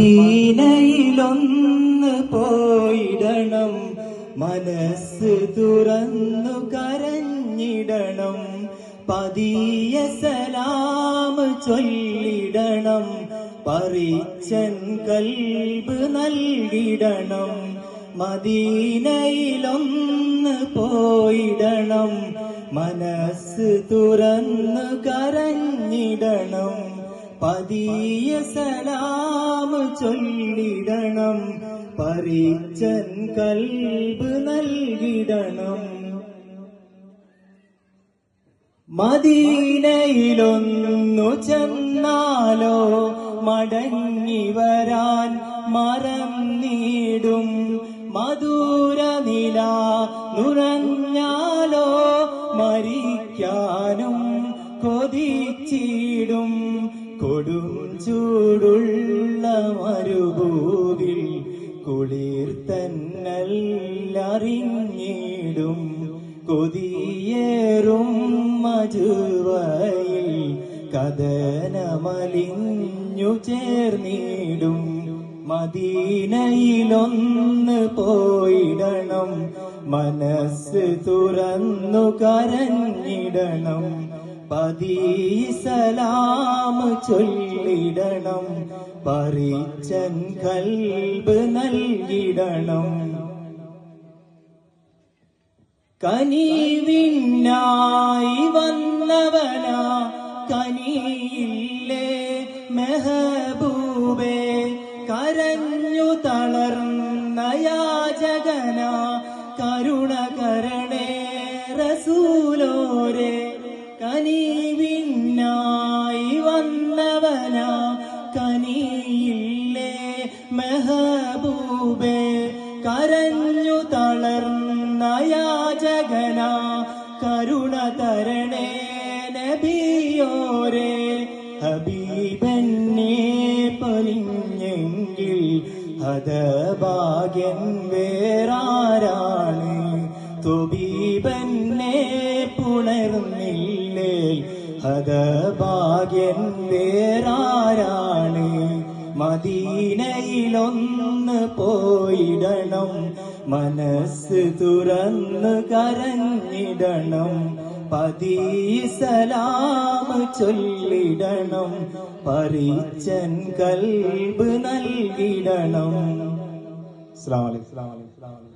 മദീനയിലൊന്ന് പോയിടണം, മനസ്സ് തുറന്നു കരഞ്ഞിടണം. പതിയ സലാം ചൊല്ലിടണം, പറിച്ചൻ കൽബ് നൽകിടണം. മദീനയിലൊന്ന് പോയിടണം, മനസ്സ് തുറന്നു കരഞ്ഞിടണം. പതിയ സലാം ചൊല്ലിടണം, പറിച്ചൻ കൽബ് നൽകിടണം. മദീനയിലൊന്നു ചെന്നാലോ മടങ്ങി വരാൻ മറന്നിടും. മധുരനില നുറഞ്ഞാലോ മരിക്കാനും കൊതിച്ചിടും. കൊടും ചൂടുള്ള മരുഭൂവിൽ കുളിർ തന്നല്ലറിഞ്ഞിടും. കൊതിയേറും മജുവയിൽ കഥനമലിഞ്ഞു ചേർന്നിടും. മദീനയിലൊന്ന് പോയിടണം, മനസ്സ് തുറന്നു കരഞ്ഞിടണം. പതിയ സലാം ചൊല്ലിടണം, പറിച്ചൻ കൽബ് നൽകിടണം. കനിവിനായി വന്നവനാ കനിയില്ലേ മെഹബൂബേ. കരഞ്ഞു തളർന്ന യാചകന കരുണ കരണേ റസൂലോരേ. കനിവിനായി വന്നവനാ കനിയില്ലേ മെഹബൂബേ. കരഞ്ഞു തളർന്ന യാചകന കരുണ തരണേ നബിയോരേ. ഹബീബെന്നെ പൊലിഞ്ഞെങ്കിൽ ഹതഭാഗ്യൻ വേറാരാണ്. തൊബീബെന്നെ പുണർന്നില്ലേ ഹതഭാഗ്യൻ വേറാരാണ്. മദീനയിലൊന്ന് പോയിടണം, മനസ്സ് തുറന്നു കരഞ്ഞിടണം. പതിയ സലാം ചൊല്ലിടണം, പറിച്ചൻ കൽബ് നൽകിടണം. അസ്സലാമു അലൈക്കും.